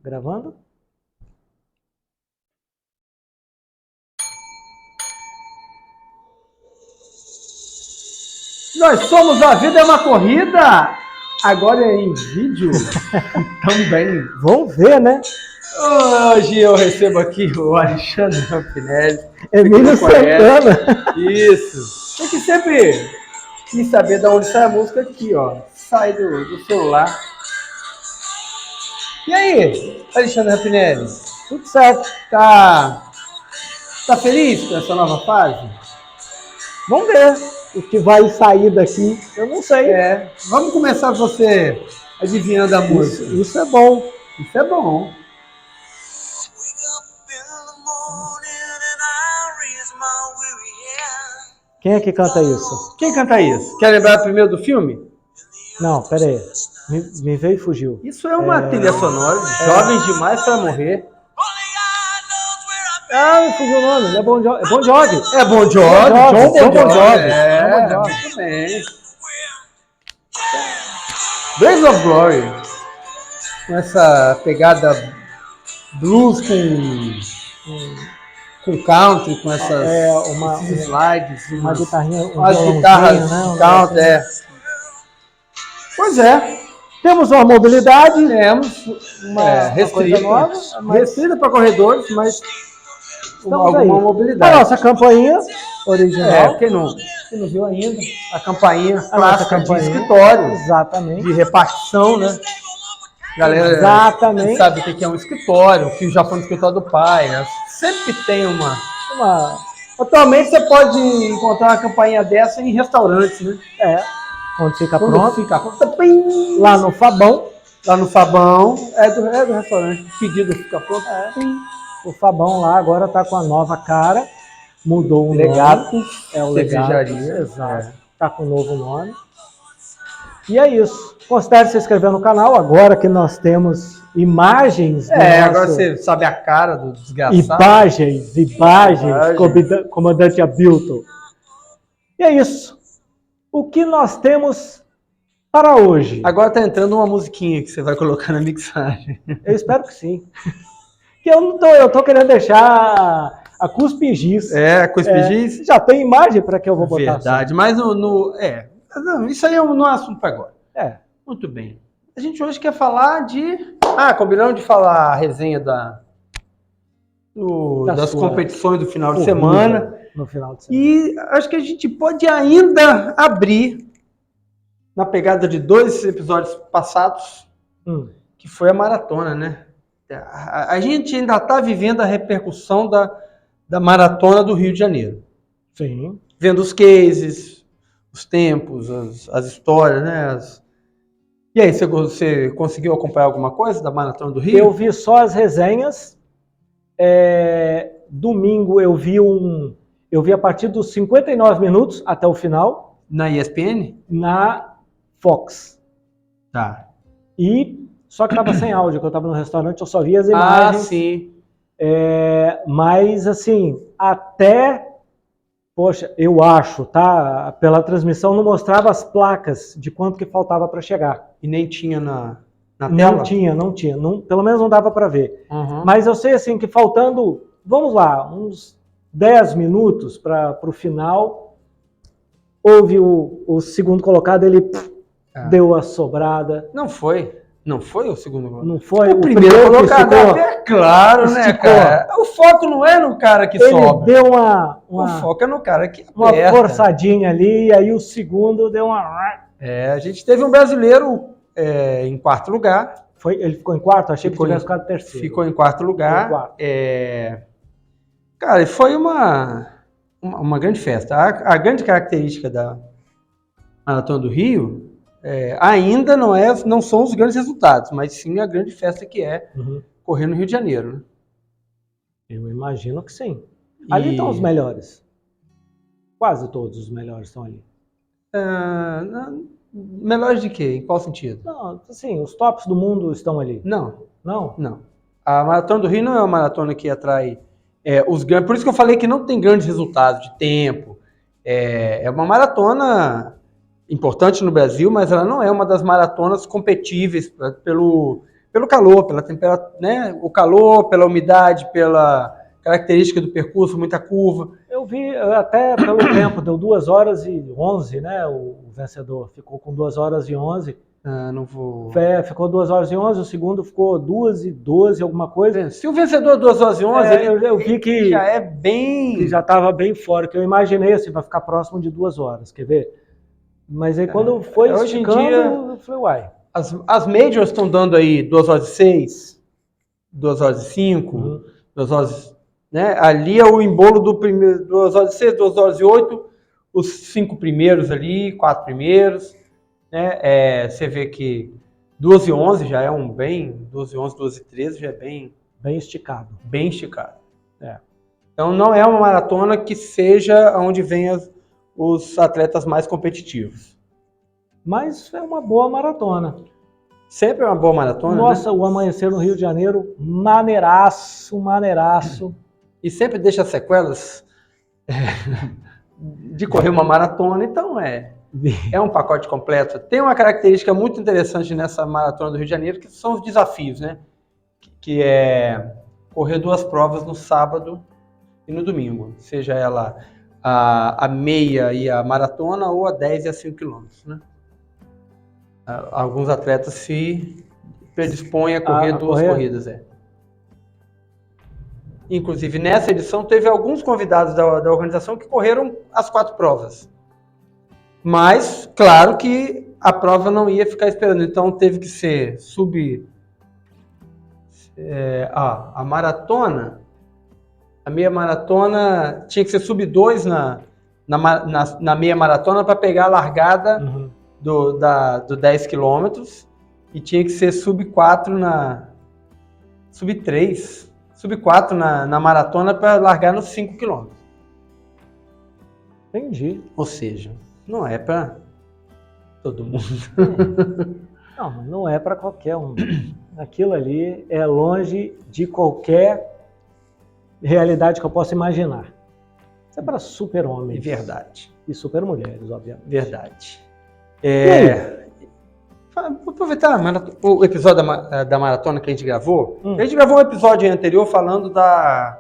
Gravando? Nós somos A Vida é uma Corrida, agora é em vídeo também. Vamos ver, né? Hoje eu recebo aqui o Alexandre Rampinelli. Emílio Santana. Isso. Tem que sempre quis saber de onde sai a música aqui, ó. Sai do celular. E aí, Alexandre Rampinelli? Tudo certo. Tá feliz com essa nova fase? Vamos ver o que vai sair daqui. Eu não sei. Vamos começar você adivinhando a música. Isso é bom. Isso é bom. Quem é que canta isso? Quem canta isso? Quer lembrar primeiro do filme? Não, pera aí. Me veio e fugiu. Isso é uma trilha sonora de Jovens Demais para Morrer. Ah, me fugiu o nome. É Bon Jovi. É Bon Jovi. John Bon Jovi. Muito bem. Blaze of Glory. Com essa pegada blues com country, com essas esses slides, uma guitarrinha, umas guitarras, né? Country, Pois é. Temos uma mobilidade. Temos uma restrita, nova, restrita para corredores, mas alguma aí. mobilidade. A nossa campainha original. Quem não viu ainda, a campainha A clássica nossa campainha, de escritório, exatamente. de repartição, né? Galera exatamente. sabe o que é um escritório, que já foi no escritório do pai, né? Sempre tem uma... Atualmente você pode encontrar uma campainha dessa em restaurantes, né? Quando fica Quando pronto. fica pronto. Lá no Fabão. Lá no Fabão. É do restaurante. O pedido fica pronto. O Fabão lá agora tá com a nova cara. Mudou o Legado. nome. É o Cervejaria. Legado. Exato. Tá com um novo nome. E é isso. Considere se inscrever no canal agora que nós temos imagens. Agora você sabe a cara do desgraçado. Imagens. Comandante Abilton. E é isso. O que nós temos para hoje? Agora tá entrando uma musiquinha que você vai colocar na mixagem. Eu espero que sim. Que eu tô querendo deixar a cuspigis. Cuspigis? Já tem imagem para que eu vou botar. Verdade, assim. Mas não, isso aí não é assunto para agora. Muito bem. A gente hoje quer falar de... combinamos de falar a resenha das competições do final de semana. No final de semana. E acho que a gente pode ainda abrir na pegada de 2 episódios passados, que foi a maratona, né? A gente ainda está vivendo a repercussão da maratona do Rio de Janeiro. Sim. Vendo os cases, os tempos, as histórias, né? E aí, você conseguiu acompanhar alguma coisa da maratona do Rio? Eu vi só as resenhas. Domingo eu vi a partir dos 59 minutos até o final. Na ESPN? Na Fox. Tá. Só que estava sem áudio, que eu estava no restaurante, eu só vi as imagens. Sim. Mas, assim, poxa, eu acho, tá? Pela transmissão não mostrava as placas de quanto que faltava para chegar. E nem tinha na tela? Não tinha. Pelo menos não dava para ver. Uhum. Mas eu sei, assim, que faltando, vamos lá, uns 10 minutos para o final, houve o segundo colocado, ele deu a sobrada. Não foi o segundo colocado. Não foi o primeiro colocado. Claro, né, cara? O foco não é no cara que sobe. Ele deu o foco é no cara que aperta. Uma forçadinha ali, e aí o segundo deu uma... A gente teve um brasileiro em 4º lugar. Ele ficou em 4º? Achei que tivesse ficado 3º. Ficou em 4º lugar. Cara, foi uma grande festa. A grande característica da Maratona do Rio ainda não são os grandes resultados, mas sim a grande festa que é correr no Rio de Janeiro. Né? Eu imagino que sim. Ali estão os melhores. Quase todos os melhores estão ali. Melhores de quê? Em qual sentido? Não, assim, os tops do mundo estão ali. Não. Não? A Maratona do Rio não é uma maratona que atrai os grandes... Por isso que eu falei que não tem grandes resultados de tempo. É uma maratona importante no Brasil, mas ela não é uma das maratonas competíveis pelo calor, pela temperatura, né? O calor, pela umidade, pela característica do percurso, muita curva. Eu vi até pelo tempo, deu 2h11, né? O vencedor ficou com 2h11. Não vou... Ficou 2h11, o segundo ficou 2h12, alguma coisa. Se o vencedor 2h11, eu vi que já é bem... Que já estava bem fora, que eu imaginei assim, vai ficar próximo de 2 horas, quer ver? Mas aí quando foi hoje esticando, em dia, eu falei, uai. As majors estão dando aí 2h06, 2h05, 2h... Né? Ali é o embolo do primeiro, 2h06, 2h08, os 5 primeiros ali, 4 primeiros, né? Você vê que 2h11 já é um bem, 2h11, 2h13 já é bem esticado. Bem esticado. Então não é uma maratona que seja onde venham os atletas mais competitivos. Mas é uma boa maratona. Sempre é uma boa maratona. Nossa, né? O Amanhecer no Rio de Janeiro, maneiraço, maneiraço. E sempre deixa sequelas de correr uma maratona, então é um pacote completo. Tem uma característica muito interessante nessa maratona do Rio de Janeiro, que são os desafios, né? Que é correr 2 provas no sábado e no domingo, seja ela a meia e a maratona ou a 10 e a 5 quilômetros, né? Alguns atletas se predispõem a correr 2 corridas. Inclusive, nessa edição, teve alguns convidados da organização que correram as 4 provas. Mas, claro que a prova não ia ficar esperando, então teve que ser a maratona, a meia maratona tinha que ser sub 2 na meia maratona para pegar a largada do 10 quilômetros e tinha que ser sub 4 sub 3, sub 4 na maratona para largar nos 5 quilômetros. Entendi. Ou seja, não é para todo mundo. Não é para qualquer um. Aquilo ali é longe de qualquer realidade que eu possa imaginar. Isso é para super-homens. Verdade. E super-mulheres, obviamente. Verdade. Vou aproveitar o episódio da maratona que a gente gravou. A gente gravou um episódio anterior falando da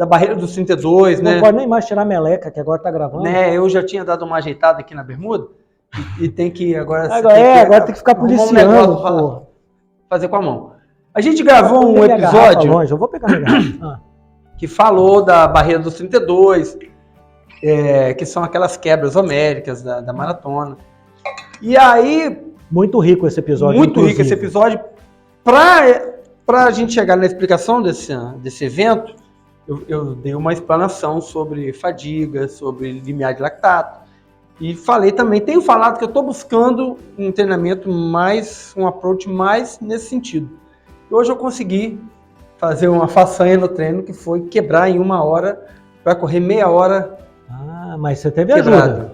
barreira dos 32, né? Não pode nem mais tirar a meleca, que agora tá gravando. Eu já tinha dado uma ajeitada aqui na bermuda e tem que agora tem que ficar policiando, porra. Fazer com a mão. A gente gravou um episódio longe, eu vou pegar a garrafa. que falou da barreira dos 32, que são aquelas quebras homéricas da maratona. E aí... Muito rico esse episódio. Muito rico esse episódio. Para a gente chegar na explicação desse evento, eu dei uma explanação sobre fadiga, sobre limiar de lactato. E falei também, tenho falado que eu estou buscando um treinamento um approach mais nesse sentido. E hoje eu consegui fazer uma façanha no treino, que foi quebrar em 1 hora para correr meia hora. Mas você teve ajuda.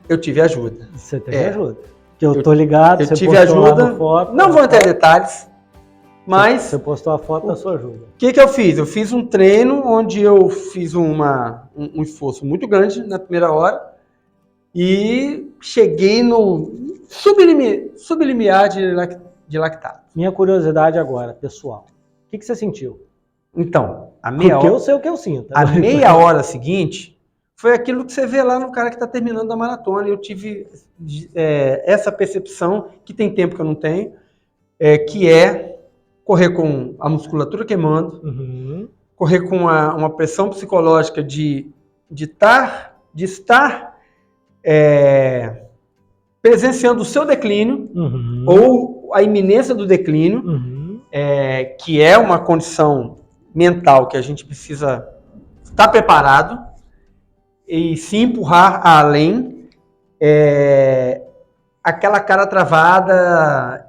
Eu tive ajuda. Você teve ajuda. Que eu tô ligado, você tive ajuda. Foto, não vou entrar em detalhes, mas... Você postou a foto da sua ajuda. O que eu fiz? Eu fiz um treino onde eu fiz um esforço muito grande na primeira hora e cheguei no sublimiar de lactato. Minha curiosidade agora, pessoal. O que você sentiu? Então, a meia hora... Porque eu sei o que eu sinto. A meia hora seguinte foi aquilo que você vê lá no cara que está terminando a maratona. Eu tive essa percepção, que tem tempo que eu não tenho, que é correr com a musculatura queimando, correr com uma pressão psicológica de estar presenciando o seu declínio, ou a iminência do declínio, que é uma condição mental que a gente precisa estar preparado e se empurrar além, aquela cara travada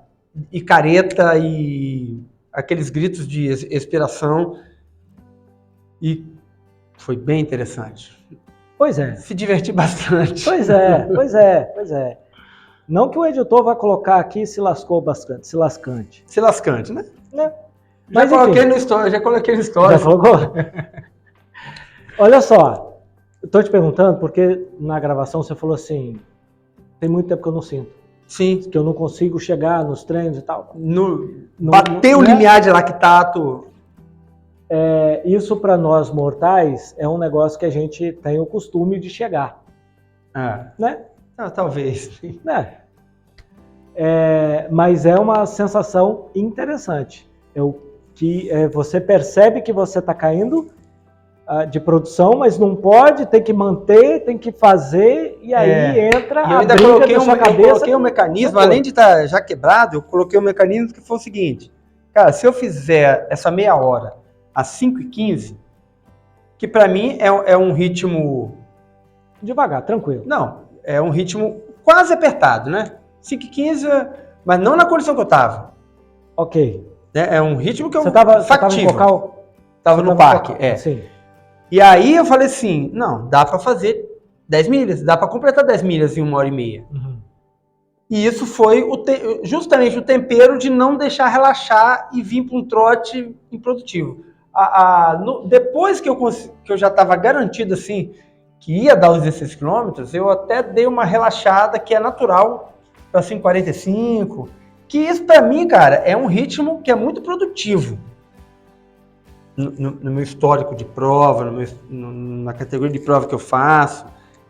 e careta e aqueles gritos de expiração, e foi bem interessante. Pois é. Se diverti bastante. Pois é. Não que o editor vai colocar aqui se lascou bastante, se lascante. Se lascante, né? Mas, já coloquei no story. Já colocou? Olha só, eu tô te perguntando porque na gravação você falou assim, tem muito tempo que eu não sinto. Sim. Que eu não consigo chegar nos treinos e tal. Bater o limiar de lactato. Isso para nós mortais é um negócio que a gente tem o costume de chegar. Né? Talvez. Mas é uma sensação interessante. Você percebe que você está caindo de produção, mas não pode, tem que manter, tem que fazer, e aí entra e eu ainda coloquei um mecanismo, além de estar já quebrado, eu coloquei um mecanismo que foi o seguinte, cara, se eu fizer essa meia hora às 5h15, que para mim é um ritmo... Devagar, tranquilo. Não, é um ritmo quase apertado, né? 5h15, mas não na condição que eu estava. Ok. É um ritmo que eu... Você estava em Cocal? Estava no parque, Sim. E aí eu falei assim, não, dá para fazer 10 milhas, dá para completar 10 milhas em 1h30. Uhum. E isso foi justamente o tempero de não deixar relaxar e vir para um trote improdutivo. Depois que eu já estava garantido assim, que ia dar os 16 quilômetros, eu até dei uma relaxada que é natural para 5h45, que isso para mim, cara, é um ritmo que é muito produtivo. No meu histórico de prova, na categoria de prova que eu faço,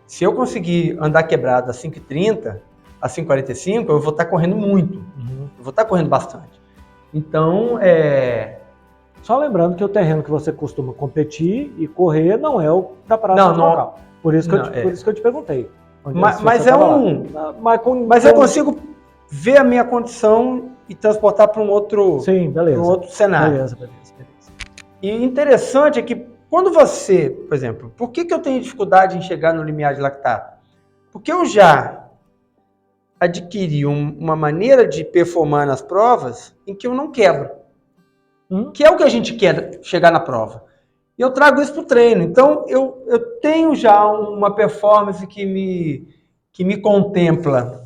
se eu conseguir andar quebrado a 5h30, a 5h45, eu vou estar correndo muito. Uhum. Eu vou estar correndo bastante. Então, Só lembrando que o terreno que você costuma competir e correr não é o da Praça de Cocal. Por isso que eu te perguntei. Mas eu consigo ver a minha condição e transportar para um outro, beleza. Um outro cenário. Beleza. E interessante é que quando você, por exemplo, por que eu tenho dificuldade em chegar no limiar de lactato? Porque eu já adquiri uma maneira de performar nas provas em que eu não quebro. Que é o que a gente quer chegar na prova. E eu trago isso para o treino. Então, eu tenho já uma performance que me contempla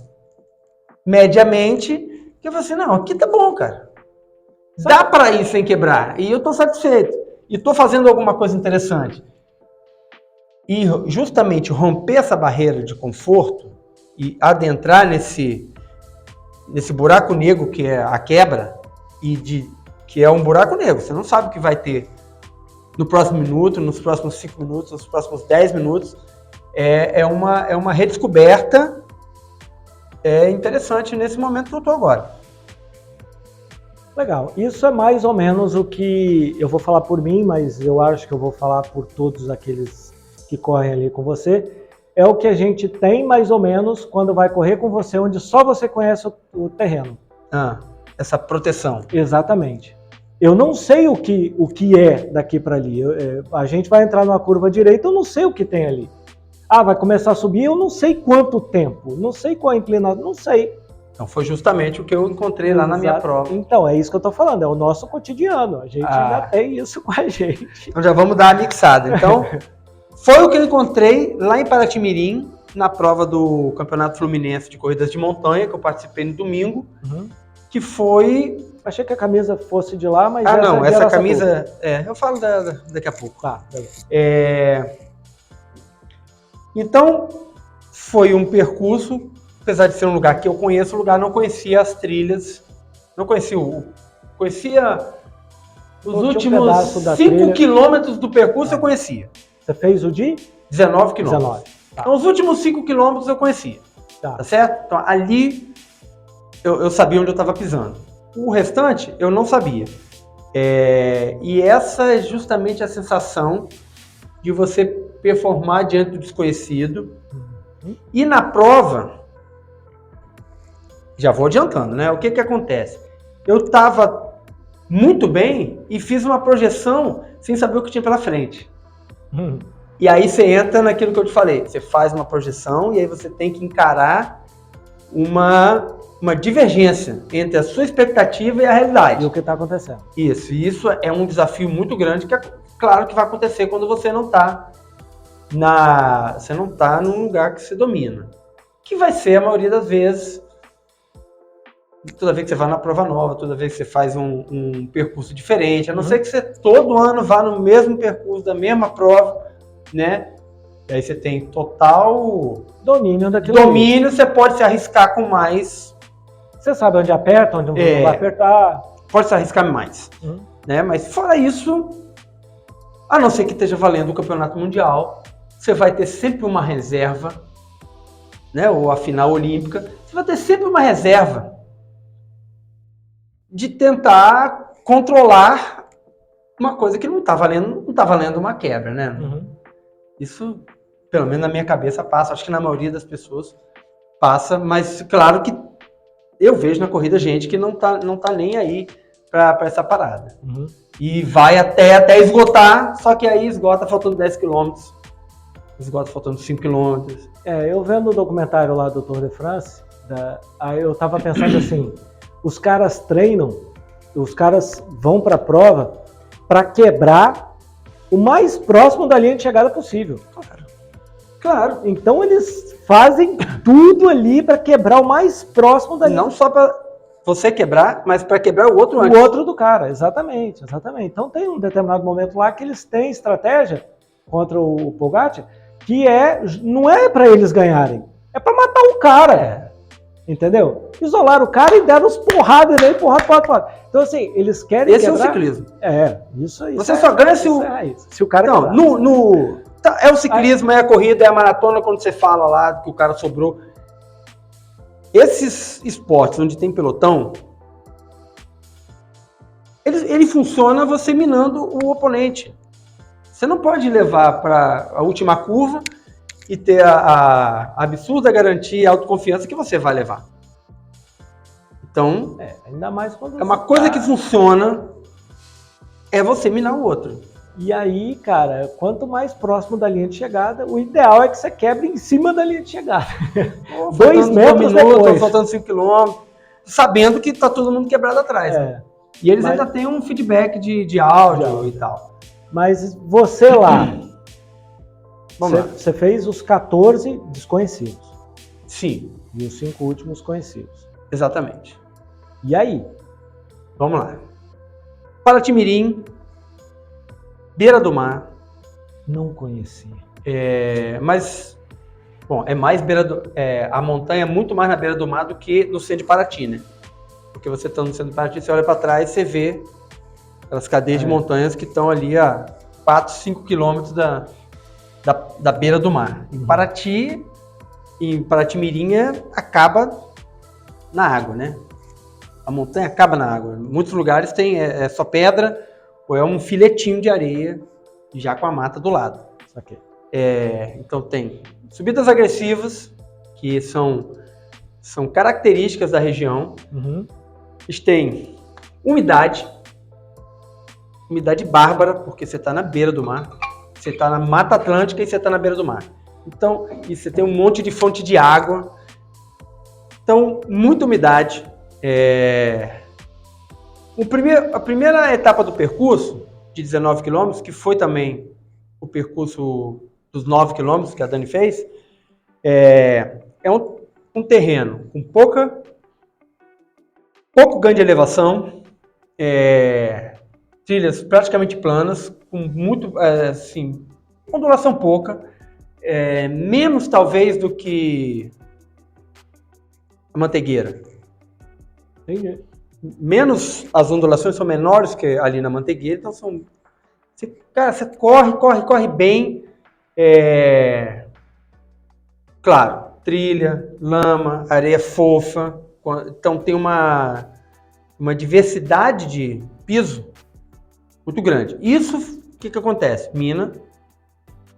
mediamente, que eu falo assim, não, aqui tá bom, cara. Dá para ir sem quebrar. E eu estou satisfeito. E estou fazendo alguma coisa interessante. E justamente romper essa barreira de conforto e adentrar nesse buraco negro que é a quebra, que é um buraco negro. Você não sabe o que vai ter no próximo minuto, nos próximos 5 minutos, nos próximos 10 minutos. É uma redescoberta interessante nesse momento que eu estou agora. Legal. Isso é mais ou menos o que eu vou falar por mim, mas eu acho que eu vou falar por todos aqueles que correm ali com você. É o que a gente tem mais ou menos quando vai correr com você, onde só você conhece o terreno. Essa proteção. Exatamente. Eu não sei o que é daqui para ali. A gente vai entrar numa curva direita, eu não sei o que tem ali. Vai começar a subir, eu não sei quanto tempo, não sei qual a inclinação, não sei. Então foi justamente o que eu encontrei lá na minha prova. Então, é isso que eu estou falando, é o nosso cotidiano. A gente já tem isso com a gente. Então já vamos dar a mixada. Então, foi o que eu encontrei lá em Paraty-Mirim, na prova do Campeonato Fluminense de Corridas de Montanha, que eu participei no domingo, que foi... Achei que a camisa fosse de lá, mas... essa camisa... eu falo daqui a pouco. Tá, beleza. Então, foi um percurso... Apesar de ser um lugar que eu conheço, o lugar não conhecia as trilhas, não conhecia conhecia os últimos 5 quilômetros do percurso eu conhecia. Você fez o de? 19 quilômetros. Tá. Então, os últimos 5 quilômetros eu conhecia, tá certo? Então, ali eu sabia onde eu estava pisando. O restante eu não sabia. E essa é justamente a sensação de você performar diante do desconhecido. E na prova... Já vou adiantando, né? O que acontece? Eu estava muito bem e fiz uma projeção sem saber o que tinha pela frente. E aí você entra naquilo que eu te falei. Você faz uma projeção e aí você tem que encarar uma divergência entre a sua expectativa e a realidade. E o que está acontecendo. Isso. E isso é um desafio muito grande que é claro que vai acontecer quando você não está num lugar que você domina. Que vai ser a maioria das vezes... Toda vez que você vai na prova nova, toda vez que você faz um percurso diferente, a não ser que você todo ano vá no mesmo percurso da mesma prova, né? E aí você tem total domínio daquilo. Domínio, você pode se arriscar com mais. Você sabe onde aperta, onde não vai apertar. Pode se arriscar mais. Né? Mas fora isso, a não ser que esteja valendo o campeonato mundial, você vai ter sempre uma reserva, né? Ou a final olímpica, você vai ter sempre uma reserva de tentar controlar uma coisa que não está valendo uma quebra, né? Isso, pelo menos na minha cabeça, passa. Acho que na maioria das pessoas passa, mas claro que eu vejo na corrida gente que não tá nem aí para essa parada. E vai até esgotar, só que aí esgota faltando 10 km, esgota faltando 5 km. Eu vendo o documentário lá do Tour de France, aí eu tava pensando assim, os caras treinam, os caras vão para a prova para quebrar o mais próximo da linha de chegada possível. Claro. Então eles fazem tudo ali para quebrar o mais próximo da linha. Não só para você quebrar, mas para quebrar o outro antes. O outro do cara, exatamente. Então tem um determinado momento lá que eles têm estratégia contra o Pogacar que não é para eles ganharem, é para matar o cara. Entendeu? Isolaram o cara e deram uns porradas nele, porrada. Então, assim, eles querem Esse quebrar... é o ciclismo. Isso aí. Você só ganha se o cara não, é o ciclismo, é a corrida, é a maratona, quando você fala lá que o cara sobrou. Esses esportes onde tem pelotão, ele funciona você minando o oponente. Você não pode levar para a última curva e ter a absurda garantia e autoconfiança que você vai levar. Então, ainda mais quando é uma coisa que funciona, é você minar o outro. E aí, cara, quanto mais próximo da linha de chegada, o ideal é que você quebre em cima da linha de chegada. 2 metros depois. Faltando 5 km, sabendo que tá todo mundo quebrado atrás. Né? E eles ainda têm um feedback de áudio e tal. Mas você lá, você fez os 14 desconhecidos. Sim. E os 5 últimos conhecidos. Exatamente. E aí? Vamos lá. Paraty-Mirim, Beira do Mar. Não conhecia. Mas, bom, é mais a montanha é muito mais na beira do mar do que no centro de Paraty, né? Porque você está no centro de Paraty, você olha para trás e você vê aquelas cadeias de montanhas que estão ali a 4, 5 quilômetros da beira do mar. Em Paraty-Mirim acaba na água, né? A montanha acaba na água. Em muitos lugares tem só pedra ou é um filetinho de areia já com a mata do lado. Okay. Então tem subidas agressivas, que são características da região. Eles têm umidade bárbara, porque você está na beira do mar, você está na Mata Atlântica e você está na beira do mar. Então, e você tem um monte de fonte de água. Então, muita umidade. A primeira etapa do percurso, de 19 km, que foi também o percurso dos 9 km que a Dani fez, é um terreno com pouco ganho de elevação, trilhas praticamente planas, com muito, ondulação pouca, menos talvez do que a Mantegueira. Entendi. Menos, as ondulações são menores que ali na Mantegueira, então você corre bem, claro, trilha, lama, areia fofa, então tem uma diversidade de piso muito grande. Isso, o que acontece? Mina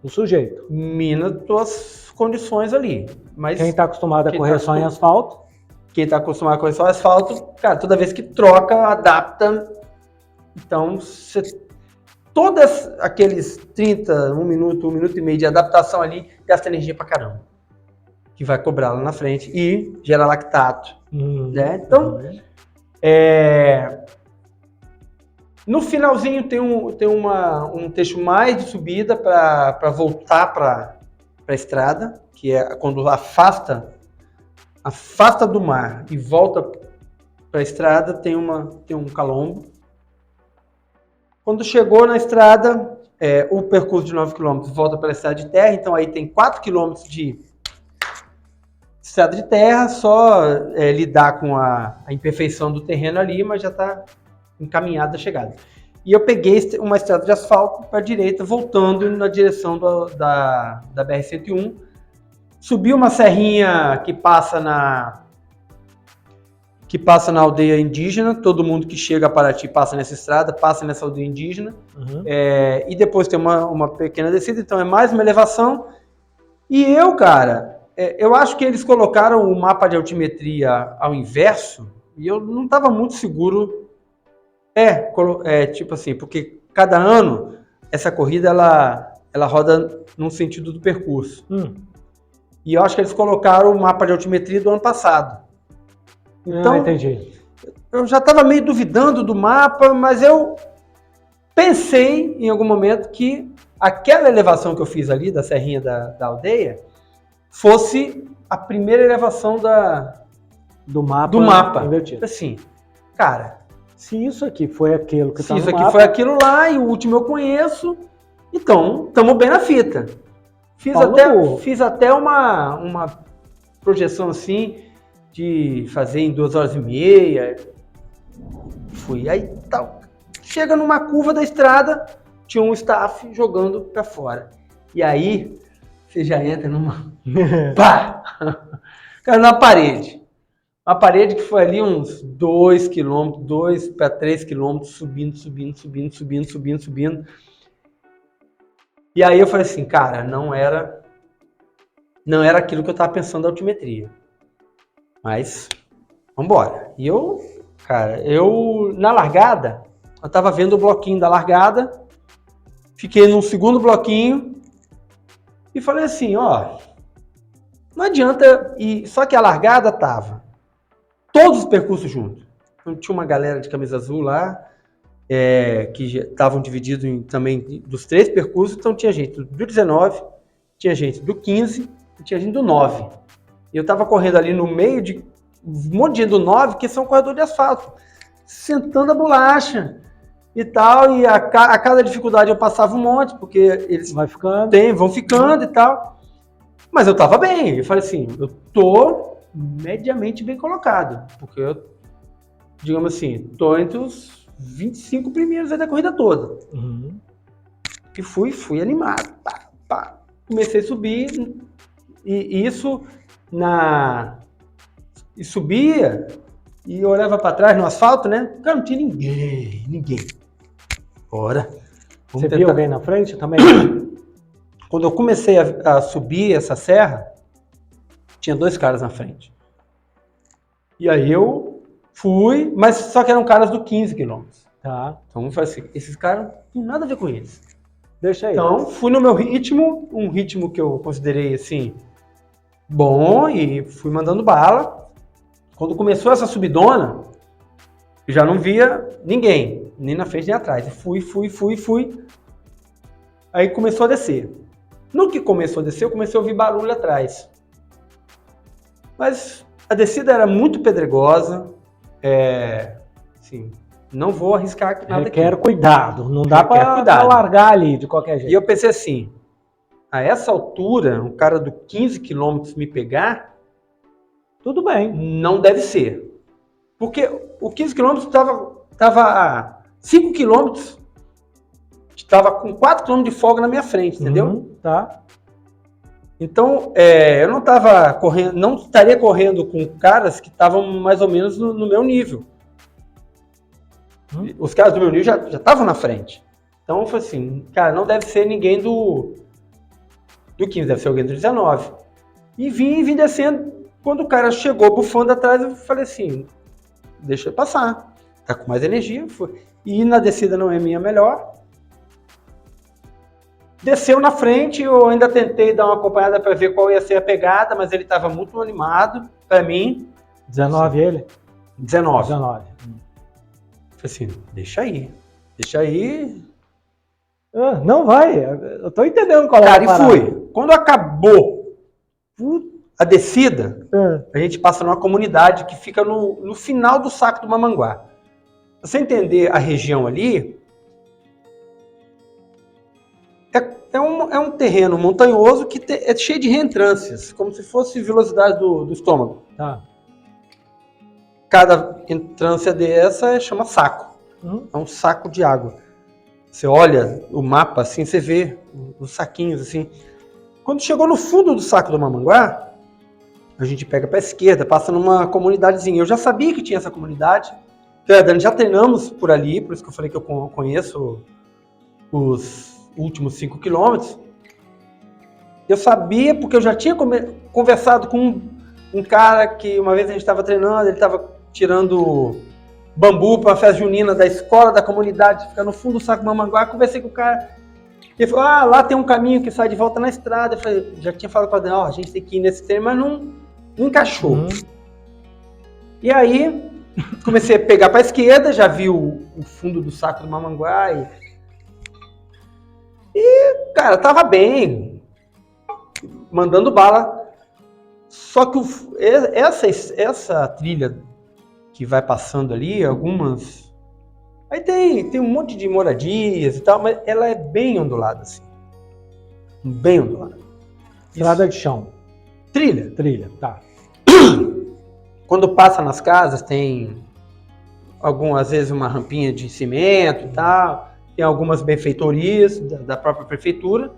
o sujeito. Mina suas condições ali. Mas quem está acostumado a correr só em asfalto? Quem está acostumado a correr só em asfalto, cara, toda vez que troca, adapta. Então, todos aqueles 30, 1 minuto e meio de adaptação ali, gasta energia pra caramba. Que vai cobrar lá na frente e gera lactato. Né? Então, no finalzinho tem um trecho mais de subida para voltar para a estrada, que é quando afasta do mar e volta para a estrada, tem um calombo. Quando chegou na estrada, o percurso de 9 km volta pela estrada de terra, então aí tem 4 km de estrada de terra, só lidar com a imperfeição do terreno ali, mas já está encaminhada a chegada. E eu peguei uma estrada de asfalto para a direita, voltando na direção da BR-101. Subi uma serrinha que passa na aldeia indígena. Todo mundo que chega a Paraty passa nessa estrada, passa nessa aldeia indígena. Uhum. E depois tem uma pequena descida, então é mais uma elevação. E eu, cara, eu acho que eles colocaram o mapa de altimetria ao inverso e eu não estava muito seguro. Tipo assim, porque cada ano essa corrida ela roda num sentido do percurso. E eu acho que eles colocaram o mapa de altimetria do ano passado. Então, entendi. Eu já estava meio duvidando do mapa, mas eu pensei em algum momento que aquela elevação que eu fiz ali da serrinha da aldeia fosse a primeira elevação do mapa. Invertido. Assim, cara, se isso aqui foi aquilo que tá no mapa... Se isso aqui foi aquilo lá e o último eu conheço, então estamos bem na fita. Fiz até uma projeção assim de fazer em 2h30. Fui aí tal. Chega numa curva da estrada, tinha um staff jogando para fora. E aí você já entra numa pá! Cara, na parede. Uma parede que foi ali uns 2 km, 2 para 3 km, subindo. E aí eu falei assim, cara, não era aquilo que eu tava pensando da altimetria. Mas, vambora. E eu na largada, eu tava vendo o bloquinho da largada, fiquei num segundo bloquinho e falei assim, ó, não adianta ir, só que a largada tava todos os percursos juntos. Então, tinha uma galera de camisa azul lá, que estavam divididos também dos 3 percursos, então tinha gente do 19, tinha gente do 15 e tinha gente do 9. E eu estava correndo ali no meio de um monte de gente do 9, que são corredores de asfalto, sentando a bolacha e tal, e a cada dificuldade eu passava um monte, porque eles vão ficando e tal. Mas eu estava bem, eu falei assim, eu tô mediamente bem colocado, porque eu, digamos assim, tô entre os 25 primeiros da corrida toda. Uhum. E fui animado. Pá. Comecei a subir e isso e subia e eu olhava para trás no asfalto, né? Cara, não tinha ninguém. Bora. Você viu alguém na frente também? Quando eu comecei a subir essa serra, tinha 2 caras na frente. E aí eu fui, mas só que eram caras do 15 km. Tá. Então eu falei assim, esses caras não tem nada a ver com eles. Deixa aí. Então fui no meu ritmo, um ritmo que eu considerei assim, bom, e fui mandando bala. Quando começou essa subidona, eu já não via ninguém, nem na frente nem atrás. Fui. Aí começou a descer. No que começou a descer, eu comecei a ouvir barulho atrás. Mas a descida era muito pedregosa, assim, não vou arriscar nada aqui. Requer cuidado, não dá para largar ali de qualquer jeito. E eu pensei assim, a essa altura, um cara do 15 km me pegar, tudo bem. Não deve ser. Porque o 15 km estava a 5 km, estava com 4 km de folga na minha frente, entendeu? Tá. Então, eu não estava correndo, não estaria correndo com caras que estavam mais ou menos no meu nível. Os caras do meu nível já estavam na frente. Então, eu falei assim, cara, não deve ser ninguém do 15, deve ser alguém do 19. E vim descendo. Quando o cara chegou bufando atrás, eu falei assim, deixa eu passar. Tá com mais energia. E na descida não é minha melhor. Desceu na frente, eu ainda tentei dar uma acompanhada para ver qual ia ser a pegada, mas ele estava muito animado para mim. 19 ele? 19. 19. Falei assim, deixa aí. Não vai, eu tô entendendo qual é a parada. Cara, e fui. Quando acabou a descida, a gente passa numa comunidade que fica no final do Saco do Mamanguá. Pra você entender a região ali, É um terreno montanhoso que é cheio de reentrâncias, como se fosse velocidade do estômago. Tá. Cada entrância dessa chama saco. É um saco de água. Você olha o mapa assim, você vê os saquinhos assim. Quando chegou no fundo do saco do Mamanguá, a gente pega para a esquerda, passa numa comunidadezinha. Eu já sabia que tinha essa comunidade. Já treinamos por ali, por isso que eu falei que eu conheço os últimos 5 quilômetros. Eu sabia porque eu já tinha conversado com um cara que uma vez a gente estava treinando, ele estava tirando bambu para a festa junina da escola, da comunidade, fica no fundo do saco do Mamanguá. Conversei com o cara, ele falou, lá tem um caminho que sai de volta na estrada. Eu falei, já tinha falado com o Adriano, a gente tem que ir nesse termo, mas não encaixou. E aí, comecei a pegar para a esquerda, já vi o fundo do saco do Mamanguá e, cara, tava bem, mandando bala. Só que essa trilha que vai passando ali, algumas... Aí tem um monte de moradias e tal, mas ela é bem ondulada, assim. Bem ondulada. Estrada de chão. Trilha. Trilha, tá. Quando passa nas casas, tem às vezes uma rampinha de cimento e tal, tem algumas benfeitorias da própria prefeitura,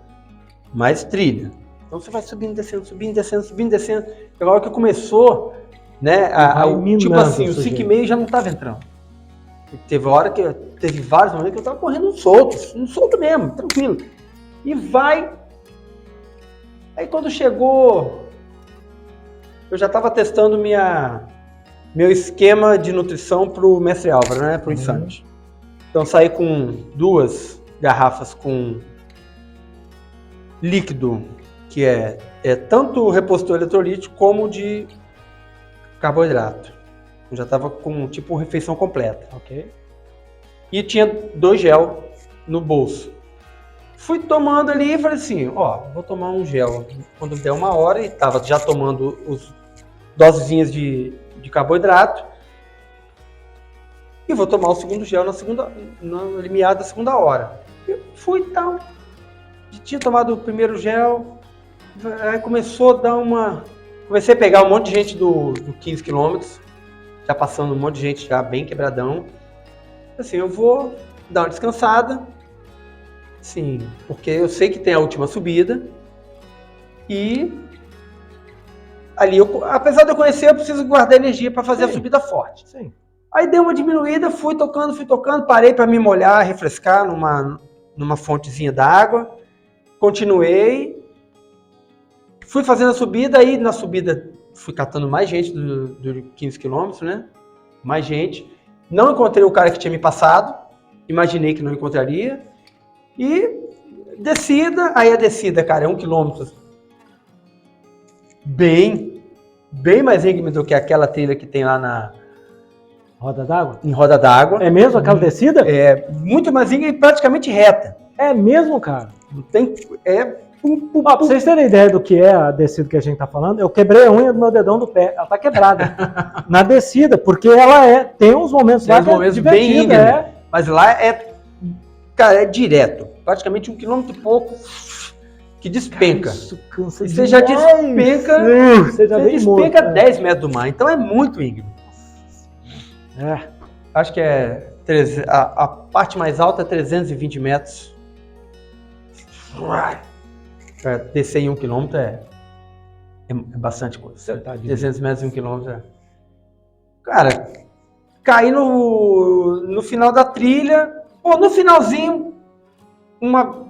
mas trilha. Então você vai subindo, descendo, subindo, descendo, subindo, descendo. Agora que começou, né, tipo assim, o 5,5 já não estava entrando. Teve vários momentos que eu estava correndo um solto mesmo, tranquilo. E vai. Aí quando chegou, eu já estava testando meu esquema de nutrição para o Mestre Álvaro, né, para o Insante. Então saí com 2 garrafas com líquido, que é tanto repositor eletrolítico como de carboidrato. Eu já estava com tipo refeição completa. Ok. E tinha 2 gel no bolso. Fui tomando ali e falei assim, vou tomar um gel quando der 1 hora, e estava já tomando os dosezinhas de carboidrato. E vou tomar o segundo gel no limiar da 2ª hora. Eu fui e tal. Tinha tomado o primeiro gel, aí começou a dar comecei a pegar um monte de gente do 15 quilômetros, já passando um monte de gente já bem quebradão. Assim, eu vou dar uma descansada, sim, porque eu sei que tem a última subida, e ali, apesar de eu conhecer, eu preciso guardar energia para fazer a subida forte. Sim. Aí deu uma diminuída, fui tocando, parei para me molhar, refrescar numa fontezinha d'água, continuei, fui fazendo a subida, aí na subida fui catando mais gente do 15 quilômetros, né? Mais gente. Não encontrei o cara que tinha me passado, imaginei que não encontraria. E descida, aí a descida, cara, é 1 quilômetro. Bem mais íngreme do que aquela trilha que tem lá na Roda d'água? Em Roda d'Água. É mesmo aquela descida? É muito mais íngreme e praticamente reta. É mesmo, cara? Pra vocês terem ideia do que é a descida que a gente tá falando, eu quebrei a unha do meu dedão do pé, ela tá quebrada. Na descida, porque ela tem uns momentos lá que é divertido, bem íngreme, mas lá cara, é direto, praticamente 1 quilômetro e pouco que despenca. Cara, isso cansa demais. Você já despenca, você despenca 10 metros do mar, então é muito íngreme. Acho que a parte mais alta é 320 metros. Descer em 1 quilômetro é bastante coisa. 300 metros em 1 quilômetro. Cara, caí no final da trilha. No finalzinho,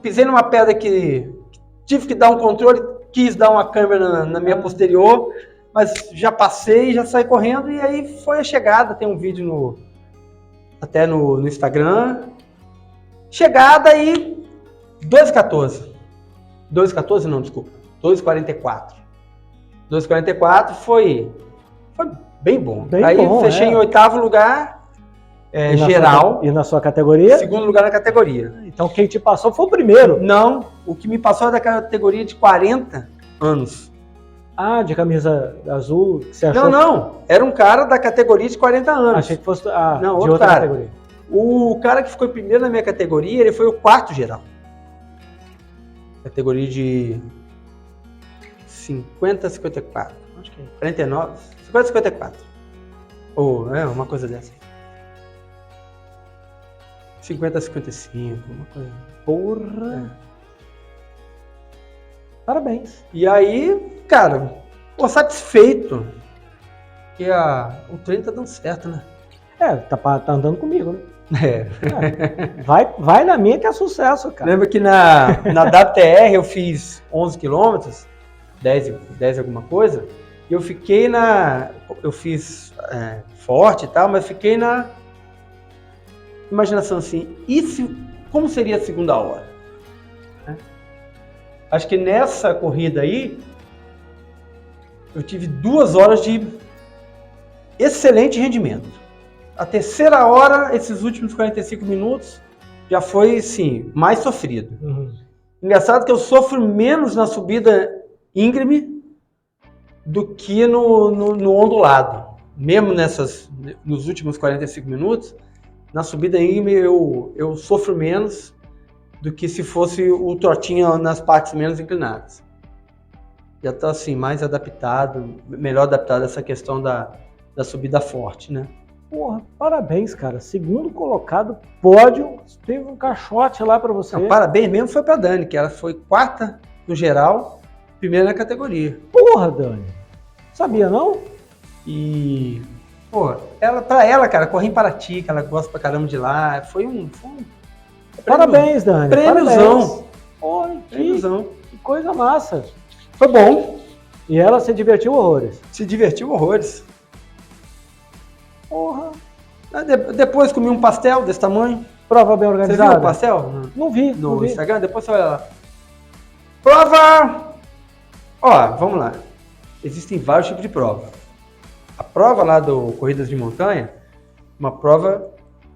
pisei numa pedra que tive que dar um controle, quis dar uma câmera na minha posterior, mas já passei, já saí correndo, e aí foi a chegada. Tem um vídeo até no Instagram. Chegada e 2,14. 2,14 não, desculpa. 2,44. 2,44 foi bem bom. Aí fechei em 8º lugar, geral. E na sua categoria? 2º lugar na categoria. Então quem te passou foi o primeiro? Não, o que me passou é da categoria de 40 anos. Ah, de camisa azul, que você achou? Não. Era um cara da categoria de 40 anos. Achei que fosse de outra cara. Categoria. O cara que ficou em primeiro na minha categoria, ele foi o 4º geral. categoria de 50 a 54. Acho que é 49, 50 a 54. Ou uma coisa dessa. 50 a 55, uma coisa. Porra! Parabéns. E aí, cara, satisfeito que o treino tá dando certo, né? Tá andando comigo, né? Vai na minha que é sucesso, cara. Lembra que na WTR eu fiz 11 quilômetros, 10 alguma coisa, e eu fiquei eu fiz forte e tal, mas fiquei na imaginação assim, como seria a segunda hora? Acho que nessa corrida aí, eu tive 2 horas de excelente rendimento. A terceira hora, esses últimos 45 minutos, já foi, sim, mais sofrido. Uhum. Engraçado que eu sofro menos na subida íngreme do que no ondulado. Mesmo nos últimos 45 minutos, na subida íngreme eu sofro menos do que se fosse o trotinho nas partes menos inclinadas. Já está assim, mais adaptado, melhor adaptado a essa questão da subida forte, né? Porra, parabéns, cara. Segundo colocado, pódio, teve um caixote lá para você. Não, parabéns mesmo foi para Dani, que ela foi 4ª no geral, 1ª na categoria. Porra, Dani. Sabia, não? E, pra ela, cara, corri em Paraty, que ela gosta pra caramba de lá, foi um parabéns, Dani. Prêmiozão. Prêmiozão. Que coisa massa. Foi bom. E ela se divertiu horrores. Se divertiu horrores. Porra. Depois comi um pastel desse tamanho. Prova bem organizada. Você viu o pastel? Não vi. No Instagram? Depois você olha lá. Prova! Vamos lá. Existem vários tipos de prova. A prova lá do Corridas de Montanha, uma prova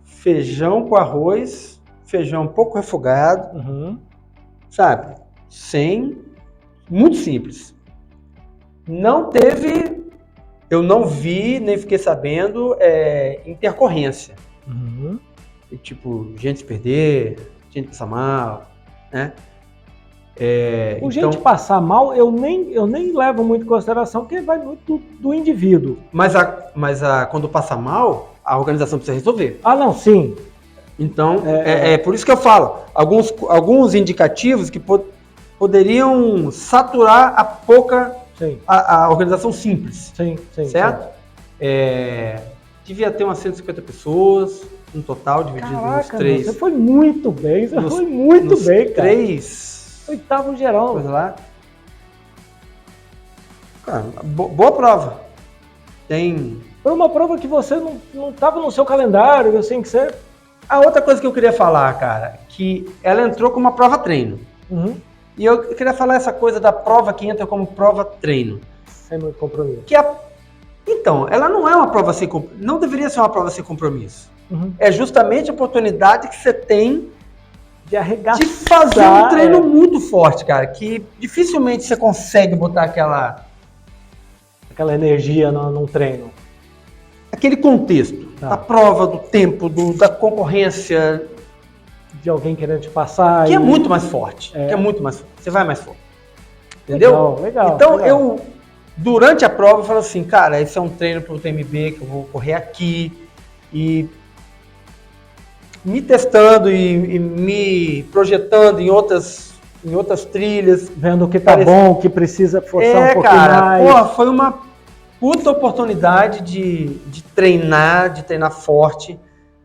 feijão com arroz, feijão um pouco refogado, sabe? Muito simples. Eu não vi, nem fiquei sabendo, intercorrência. E, tipo, gente se perder, gente passar mal, né? Gente passar mal, eu nem levo muito em consideração, porque vai muito do indivíduo. Mas quando passa mal, a organização precisa resolver. Ah, não, sim. Então, por isso que eu falo, alguns indicativos que poderiam saturar a organização simples. Sim, certo? Sim. Devia ter umas 150 pessoas, no total, dividido nos 3. Você foi muito bem, cara. 3. 8º geral. Coisa lá. Cara, boa prova. Foi uma prova que você não estava no seu calendário, assim, que você... A outra coisa que eu queria falar, cara, que ela entrou como uma prova treino. E eu queria falar essa coisa da prova que entra como prova treino. Sem muito compromisso. Então, ela não é uma prova não deveria ser uma prova sem compromisso. É justamente a oportunidade que você tem de fazer um treino muito forte, cara, que dificilmente você consegue botar aquela energia num treino. Aquele contexto, da prova, do tempo, da concorrência. De alguém querendo te passar. Que é muito mais forte. Você vai mais forte. Entendeu? Legal. Então, eu, durante a prova, eu falo assim, cara, esse é um treino pro TMB, que eu vou correr aqui. E me testando e me projetando em outras trilhas. Vendo o que tá bom, o que precisa forçar um pouquinho mais. Porra, foi uma puta oportunidade de treinar forte,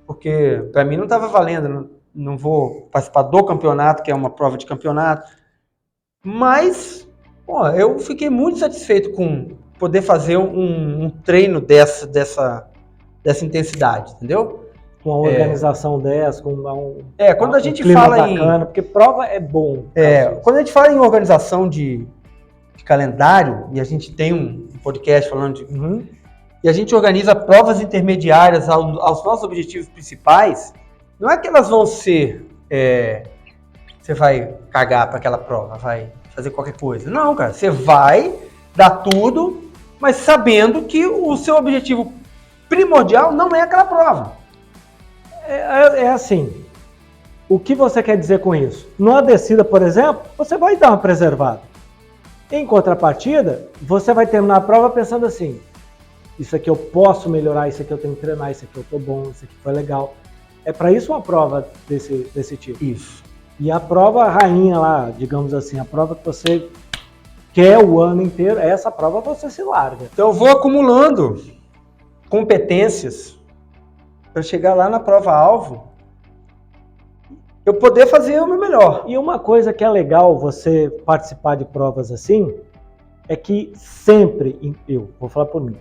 porque pra mim não tava valendo, não vou participar do campeonato, que é uma prova de campeonato, mas eu fiquei muito satisfeito com poder fazer um treino dessa intensidade, entendeu? Com uma organização dessa, com quando a gente clima fala bacana, porque prova é bom. Quando a gente fala em organização de calendário, e a gente tem um podcast falando e a gente organiza provas intermediárias aos nossos objetivos principais, não é que elas vão ser, você vai cagar para aquela prova, vai fazer qualquer coisa. Não, cara, você vai dar tudo, mas sabendo que o seu objetivo primordial não é aquela prova. É assim, O que você quer dizer com isso? Numa descida, por exemplo, você vai dar uma preservada. Em contrapartida, você vai terminar a prova pensando assim, isso aqui eu posso melhorar, isso aqui eu tenho que treinar, isso aqui eu tô bom, isso aqui foi legal. É para isso uma prova desse tipo. Isso. E a prova rainha lá, digamos assim, a prova que você quer o ano inteiro, essa prova você se larga. Então eu vou acumulando competências para chegar lá na prova-alvo, eu poder fazer o meu melhor. E uma coisa que é legal você participar de provas assim, é que sempre, eu vou falar por mim,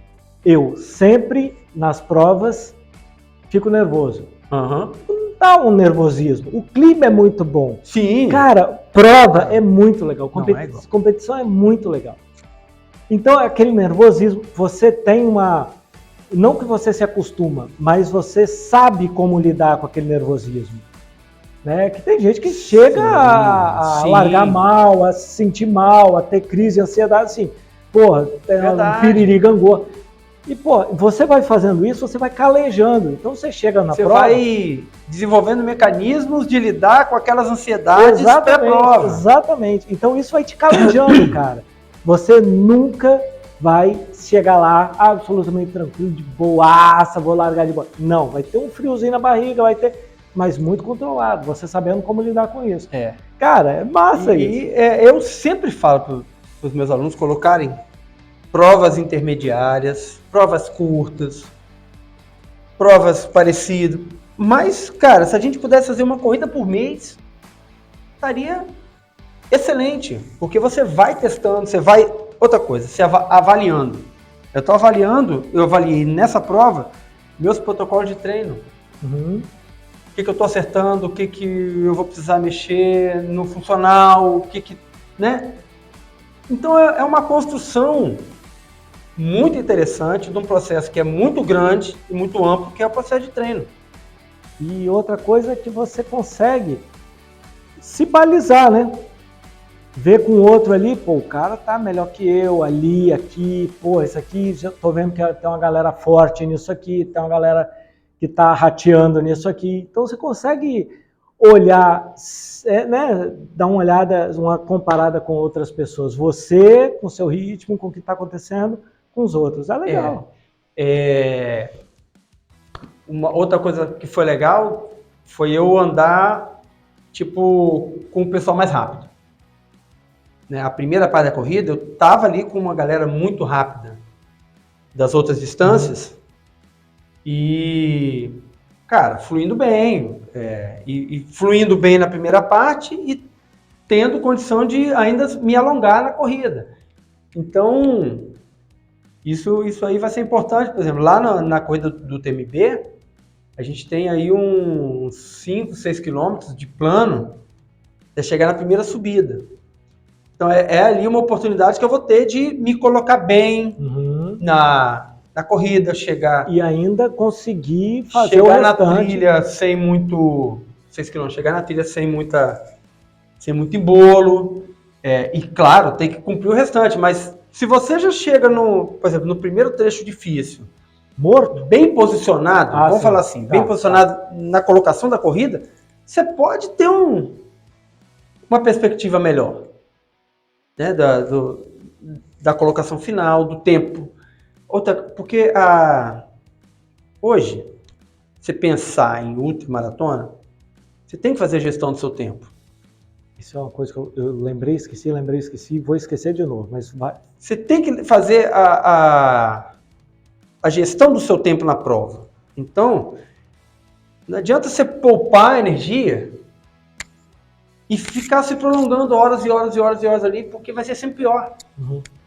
eu sempre nas provas fico nervoso. Uhum. Não dá um nervosismo, o clima é muito bom. Sim. Cara, prova é muito legal, Não, competição é muito legal. Então aquele nervosismo, você tem uma... Não que você se acostuma, mas você sabe como lidar com aquele nervosismo. Né? Que tem gente que chega a largar mal, a se sentir mal, a ter crise de ansiedade, assim, porra, piriri gangô. E, pô, você vai fazendo isso, você vai calejando. Então você chega na prova... Você vai desenvolvendo mecanismos de lidar com aquelas ansiedades pré-prova. Exatamente. Então isso vai te calejando, cara. Você nunca vai chegar lá absolutamente tranquilo, de boaça, vou largar de boa. Não, vai ter um friozinho na barriga, vai ter... mas muito controlado, você sabendo como lidar com isso. Cara, é massa isso. Eu sempre falo para os meus alunos colocarem provas intermediárias, provas curtas, provas parecidas. Mas, cara, se a gente pudesse fazer uma corrida por mês, estaria excelente, porque você vai testando, você vai... Outra coisa, você avaliando. Eu avaliei nessa prova meus protocolos de treino. Uhum. O que eu estou acertando, o que eu vou precisar mexer no funcional, né? Então é uma construção muito interessante de um processo que é muito grande e muito amplo, que é o processo de treino. E outra coisa é que você consegue se balizar, né? Ver com o outro ali, pô, o cara tá melhor que eu, ali, aqui, pô, esse aqui, já tô vendo que tem uma galera forte nisso aqui, tem uma galera que está rateando nisso aqui. Então você consegue olhar, né, dar uma olhada, uma comparada com outras pessoas. Você, com seu ritmo, com o que está acontecendo com os outros. É legal. Uma outra coisa que foi legal foi eu andar, tipo, com o pessoal mais rápido. Né? A primeira parte da corrida, eu tava ali com uma galera muito rápida das outras distâncias. E, cara, fluindo bem, e fluindo bem na primeira parte e tendo condição de ainda me alongar na corrida. Então, isso aí vai ser importante. Por exemplo, lá na corrida do TMB, a gente tem aí uns 5, 6 quilômetros de plano até chegar na primeira subida. Então, é ali uma oportunidade que eu vou ter de me colocar bem na corrida, chegar... E ainda conseguir fazer o restante. Chegar na trilha sem muito... 6 km, chegar na trilha sem muito embolo. E, claro, tem que cumprir o restante. Mas se você já chega, por exemplo, no primeiro trecho difícil, morto, bem posicionado, vamos falar assim, bem posicionado na colocação da corrida, você pode ter uma perspectiva melhor, né, da colocação final, do tempo. Porque hoje, você pensar em ultramaratona, você tem que fazer gestão do seu tempo. Isso é uma coisa que eu lembrei, esqueci, vou esquecer de novo, mas vai. Você tem que fazer a gestão do seu tempo na prova. Então, não adianta você poupar energia e ficar se prolongando horas e horas e horas e horas ali, porque vai ser sempre pior.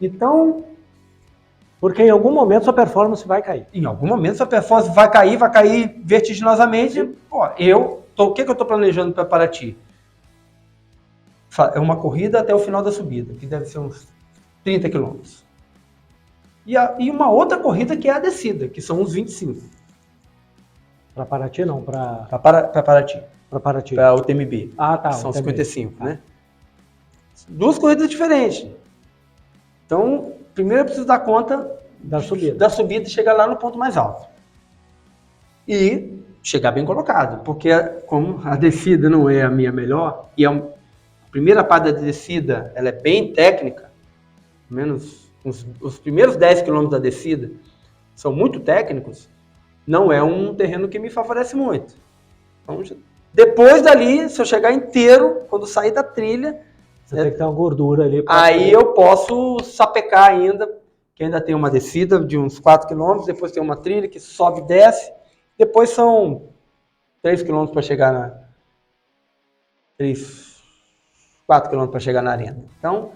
Então... Porque em algum momento sua performance vai cair. Em algum momento sua performance vai cair vertiginosamente. Pô, o que eu estou planejando para Paraty? É uma corrida até o final da subida, que deve ser uns 30 quilômetros. E uma outra corrida que é a descida, que são uns 25. Para Paraty não, para Paraty. Para Paraty. Para o TMB. Ah, tá. São 55, né? Duas corridas diferentes. Então, primeiro eu preciso dar conta da subida e chegar lá no ponto mais alto. E chegar bem colocado, porque como a descida não é a minha melhor, e a primeira parte da descida ela é bem técnica, pelo menos os primeiros 10 quilômetros da descida são muito técnicos, não é um terreno que me favorece muito. Então, depois dali, se eu chegar inteiro, quando sair da trilha, você tem que ter uma gordura ali. Aí eu posso sapecar ainda, que ainda tem uma descida de uns 4 km, depois tem uma trilha que sobe e desce, depois são 3 km para chegar na... 4 km para chegar na arena. Então,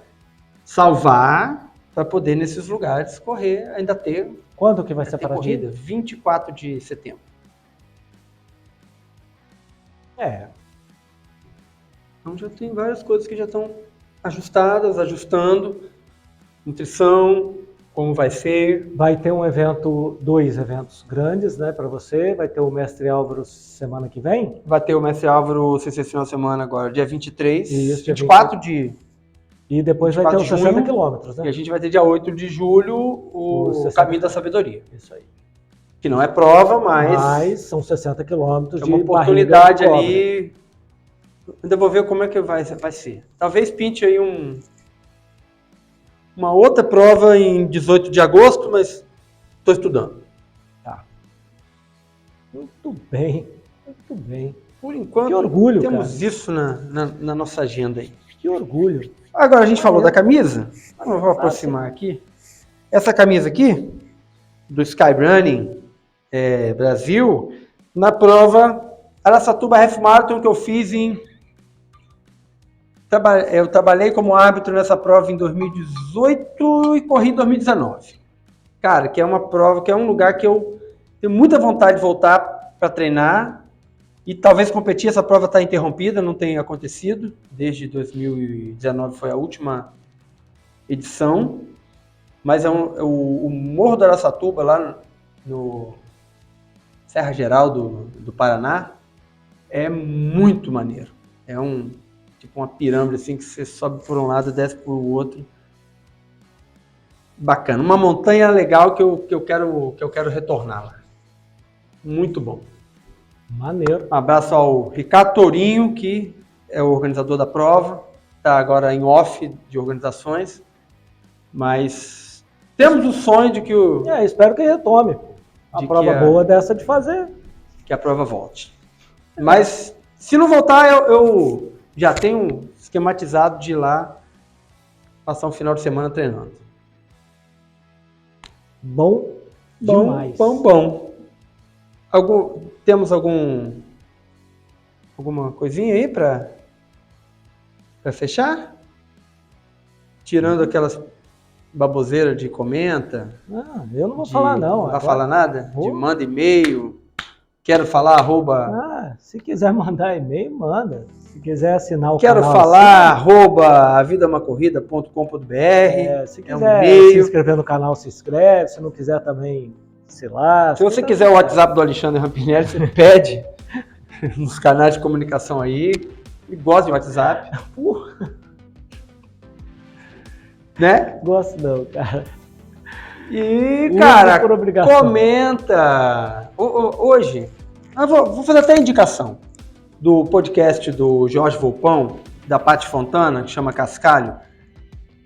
salvar para poder nesses lugares correr, ainda ter... Quando que vai ser para corrida? 24 de setembro. Então já tem várias coisas que já estão ajustadas, ajustando, nutrição, como vai ser. Vai ter um evento, 2 eventos grandes, né, para você. Vai ter o Mestre Álvaro semana que vem. Vai ter o Mestre Álvaro esse final de semana agora, dia 23, Isso, 24 de... E depois vai ter os 60 quilômetros, né? E a gente vai ter dia 8 de julho o Caminho da Sabedoria. Isso aí. Que não é prova, mas são 60 quilômetros de uma oportunidade ali. Ainda vou ver como é que vai ser. Talvez pinte aí uma outra prova em 18 de agosto, mas estou estudando. Tá. Muito bem. Por enquanto, que orgulho, temos cara. isso na nossa agenda aí. Que orgulho. Agora a gente falou da camisa. Eu vou aproximar aqui. Essa camisa aqui, do Skyrunning Brasil, na prova Araçatuba Half Marathon que eu fiz eu trabalhei como árbitro nessa prova em 2018 e corri em 2019. Cara, que é uma prova, que é um lugar que eu tenho muita vontade de voltar para treinar e talvez competir. Essa prova está interrompida, não tem acontecido. Desde 2019 foi a última edição. Mas o Morro do Araçatuba, lá no Serra Geral do Paraná, é muito maneiro. É tipo uma pirâmide assim, que você sobe por um lado e desce por outro. Bacana. Uma montanha legal que eu quero retornar lá. Muito bom. Maneiro. Um abraço ao Ricardo Tourinho, que é o organizador da prova. Está agora em off de organizações. Mas temos o sonho de que espero que retome. A prova boa dessa de fazer. Que a prova volte. Mas se não voltar, eu já tenho esquematizado de ir lá passar um final de semana treinando. Bom demais. Bom. Temos alguma coisinha aí para fechar? Tirando aquelas baboseiras de comenta. Eu não vou falar não. Não vai falar nada? De manda e-mail. Quero falar, se quiser mandar e-mail, manda. Se quiser assinar o canal. Quero falar, @avidamacorrida.com.br. Se quiser se inscrever no canal, se inscreve. Se não quiser também, sei lá. Se você quiser o WhatsApp do Alexandre Rampinelli, você pede nos canais de comunicação aí. Ele gosta de WhatsApp. Né? Gosto não, cara. E, cara, comenta. Hoje, eu vou fazer até a indicação do podcast do Jorge Volpão, da Paty Fontana, que chama Cascalho,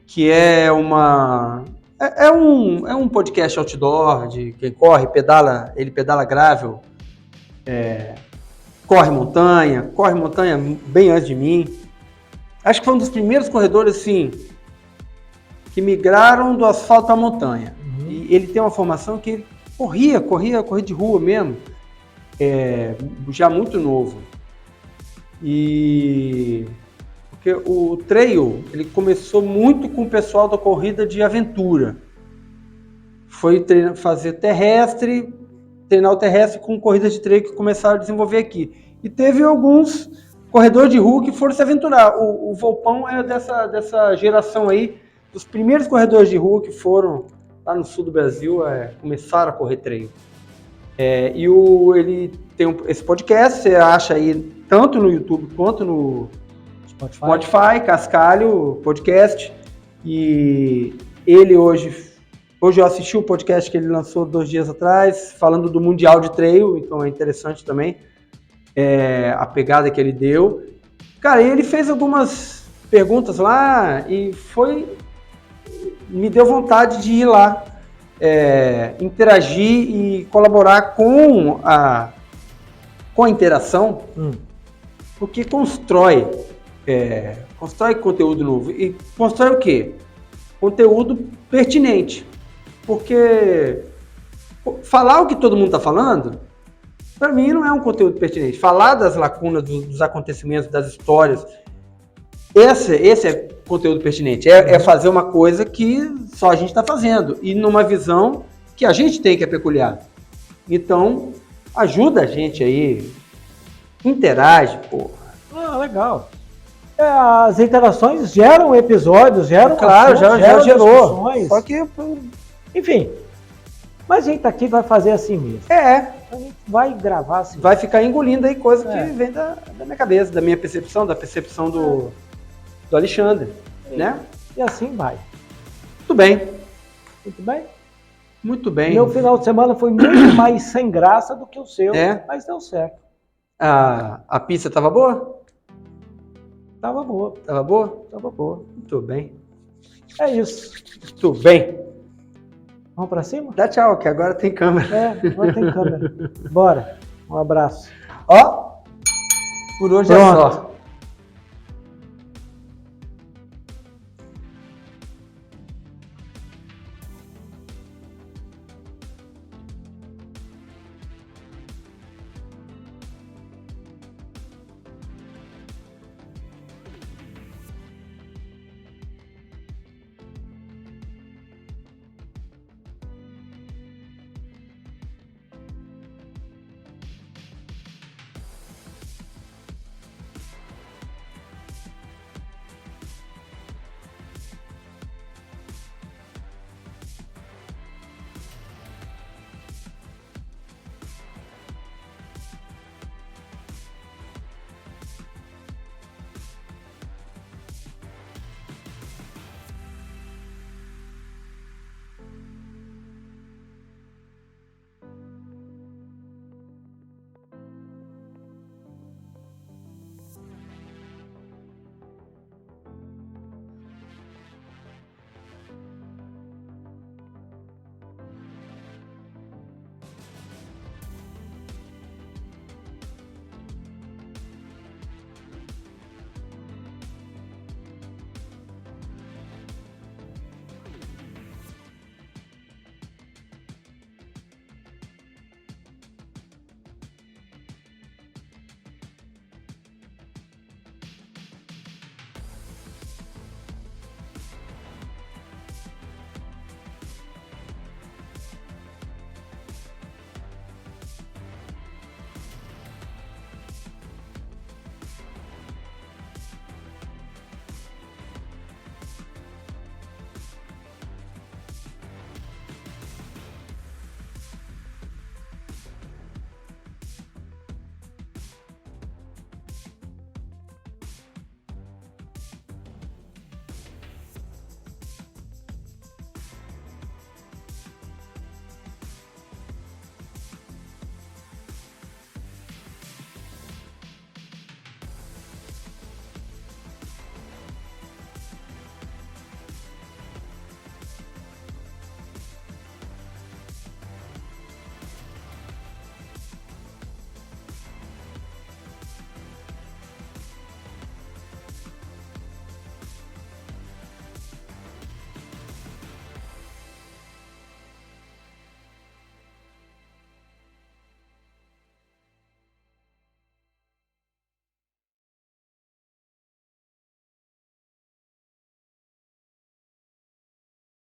que é um podcast outdoor de quem corre, ele pedala gravel, corre montanha bem antes de mim. Acho que foi um dos primeiros corredores, assim, que migraram do asfalto à montanha. E ele tem uma formação que ele corria de rua mesmo, já muito novo. E porque o trail, ele começou muito com o pessoal da corrida de aventura. Foi fazer treinar o terrestre com corridas de trail que começaram a desenvolver aqui. E teve alguns corredores de rua que foram se aventurar. O Volpão é dessa geração aí, dos primeiros corredores de rua que foram lá no sul do Brasil, começaram a correr trail. Ele tem esse podcast, você acha aí tanto no YouTube quanto no Spotify, Cascalho Podcast. E ele hoje Hoje eu assisti o podcast que ele lançou 2 dias atrás, falando do Mundial de Trail, então é interessante também a pegada que ele deu. Cara, e ele fez algumas perguntas lá e me deu vontade de ir lá, interagir e colaborar com a interação, porque constrói conteúdo novo. E constrói o quê? Conteúdo pertinente. Porque falar o que todo mundo está falando, para mim não é um conteúdo pertinente. Falar das lacunas, dos acontecimentos, das histórias, esse é conteúdo pertinente. É fazer uma coisa que só a gente está fazendo. E numa visão que a gente tem, que é peculiar. Então, ajuda a gente aí. Interage, pô. Legal. As interações geram episódios, geram... Claro, já gerou. Discussões. Só que... Enfim, mas a gente aqui vai fazer assim mesmo. A gente vai gravar assim. Vai ficar engolindo aí coisa que vem da minha cabeça, da minha percepção, da percepção do Alexandre, né? E assim vai. Muito bem. Muito bem? Muito bem. Meu final de semana foi muito mais sem graça do que o seu, mas deu certo. A pizza tava boa? Tava boa. Tava boa? Tava boa. Muito bem. É isso. Muito bem. Vamos pra cima? Dá tchau, que agora tem câmera. Agora tem câmera. Bora. Um abraço. Ó, por hoje é só.